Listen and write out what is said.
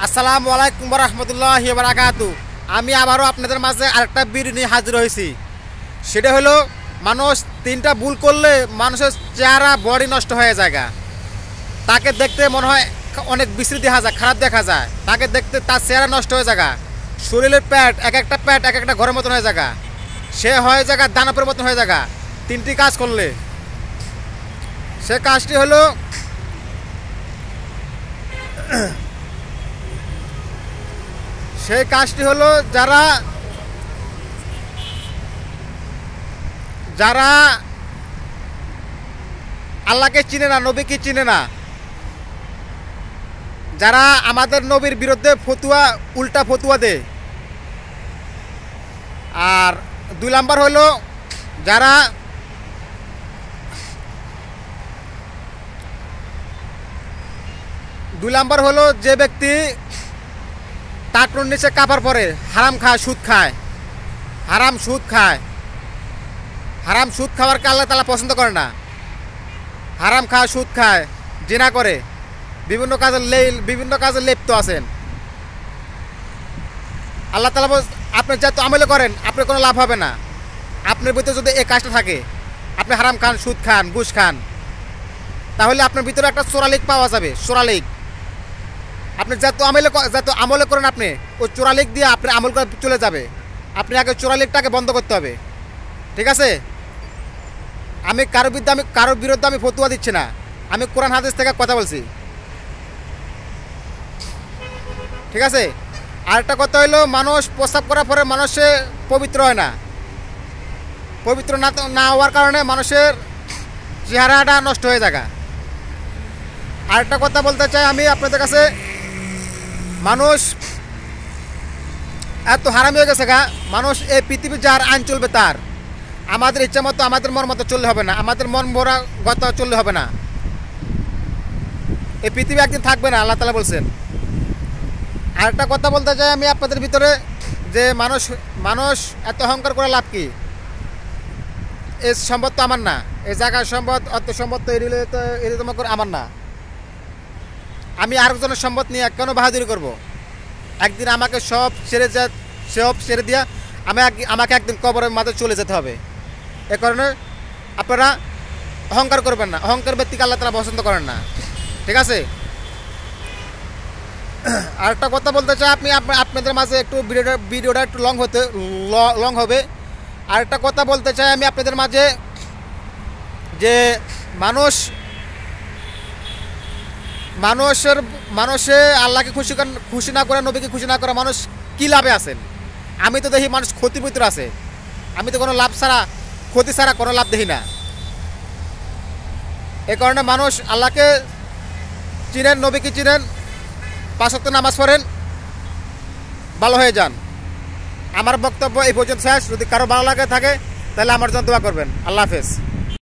আসসালামু আলাইকুম ওয়া রাহমাতুল্লাহি ওয়া বারাকাতু। আমি আবারও আপনাদের মাঝে আরেকটা ভিডিও নিয়ে হাজির হয়েছি। সেটা হলো মানুষ তিনটা ভুল করলে মানুষের চেহারা বডি নষ্ট হয়ে যায়। তাকে দেখতে মনে হয় অনেক বিশ্রী দেখা যায়, খারাপ দেখা যায়। তাকে দেখতে তার চেহারা নষ্ট হয়ে যায়, শরীরের প্যাট এক একটা ঘরের মতন হয়ে যায়, সে হয়ে যায় দানবের মতন হয়ে যায় তিনটি কাজ করলে। সে কাজটি হলো সেই কাজটি হলো যারা আল্লাহকে চিনে না, নবীকে চিনে না, যারা আমাদের নবীর বিরুদ্ধে উল্টা ফতুয়া দেয়। আর 2 নাম্বার হলো যারা যে ব্যক্তি টাকনুর নিচে কাপড় পরে হারাম খায়, সুদ খায়, হারাম সুদ খাওয়ারকে আল্লাহ তাআলা পছন্দ করে না। হারাম খায়, সুদ খায়, জিনা করে, বিভিন্ন কাজে লিপ্ত আছেন। আল্লাহ তাআলা আপনি যত আমল করেন আপনার কোনো লাভ হবে না। আপনার ভিতরে যদি এই কাজটা থাকে, আপনি হারাম খান, সুদ খান, ঘুষ খান, তাহলে আপনার ভিতরে একটা চোরালিক পাওয়া যাবে। চোরালিক আপনি যত আমলে করেন, আপনি ওই চোরালিক দিয়ে আপনি আমল করে চলে যাবে। আপনি আগে চোরালিকটাকে বন্ধ করতে হবে, ঠিক আছে? আমি কারোর বিরুদ্ধে আমি ফতুয়া দিচ্ছি না, আমি কোরআন হাদিস থেকে কথা বলছি, ঠিক আছে? আরেকটা কথা হইলো, মানুষ প্রস্রাব করার পরে মানুষে পবিত্র হয় না। পবিত্র না হওয়ার কারণে মানুষের চেহারাটা নষ্ট হয়ে যায়। আরেকটা কথা বলতে চাই আমি আপনাদের কাছে, মানুষ এত হারামি হয়ে গেছে মানুষ এই পৃথিবী যার আইন চলবে তার। আমাদের ইচ্ছা মতো, আমাদের মন মতো চললে হবে না, আমাদের মন ভরা কথা চললে হবে না। এই পৃথিবী একদিন থাকবে না, আল্লাহ তাআলা বলছেন। আরেকটা কথা বলতে চাই আমি আপনাদের ভিতরে, যে মানুষ এত অহংকার করে লাভ কি? এই সম্পদ তো আমার না, এই জায়গার সম্পদ, অর্থ সম্পদ তো এরকম করে আমার না। আমি আরেকজনের সম্পদ নিয়ে কেন বাহাদুরি করব? একদিন আমাকে সব ছেড়ে দিয়া আমাকে একদিন কবরের মাঝে চলে যেতে হবে। এ কারণে আপনারা অহংকার করবেন না। অহংকার ব্যক্তিকে আল্লাহ তাআলা পছন্দ করেন না, ঠিক আছে? আরেকটা কথা বলতে চাই আপনাদের মাঝে, একটু ভিডিওটা একটু লং হবে। আরেকটা কথা বলতে চাই আমি আপনাদের মাঝে, যে মানুষে আল্লাহকে খুশি না করে, নবীকে খুশি না করে মানুষ কি লাভে আছেন? আমি তো দেখি মানুষ ক্ষতির ভিতরে আছে। আমি তো কোনো ক্ষতি ছাড়া কোনো লাভ দেখি না। এ কারণে মানুষ আল্লাহকে চিনেন, নবীকে চিনেন, 5 ওয়াক্ত নামাজ পড়েন, ভালো হয়ে যান। আমার বক্তব্য এই পর্যন্ত শেষ। যদি কারো ভালো লাগে থাকে তাহলে আমার জন্য দোয়া করবেন। আল্লাহ হাফেজ।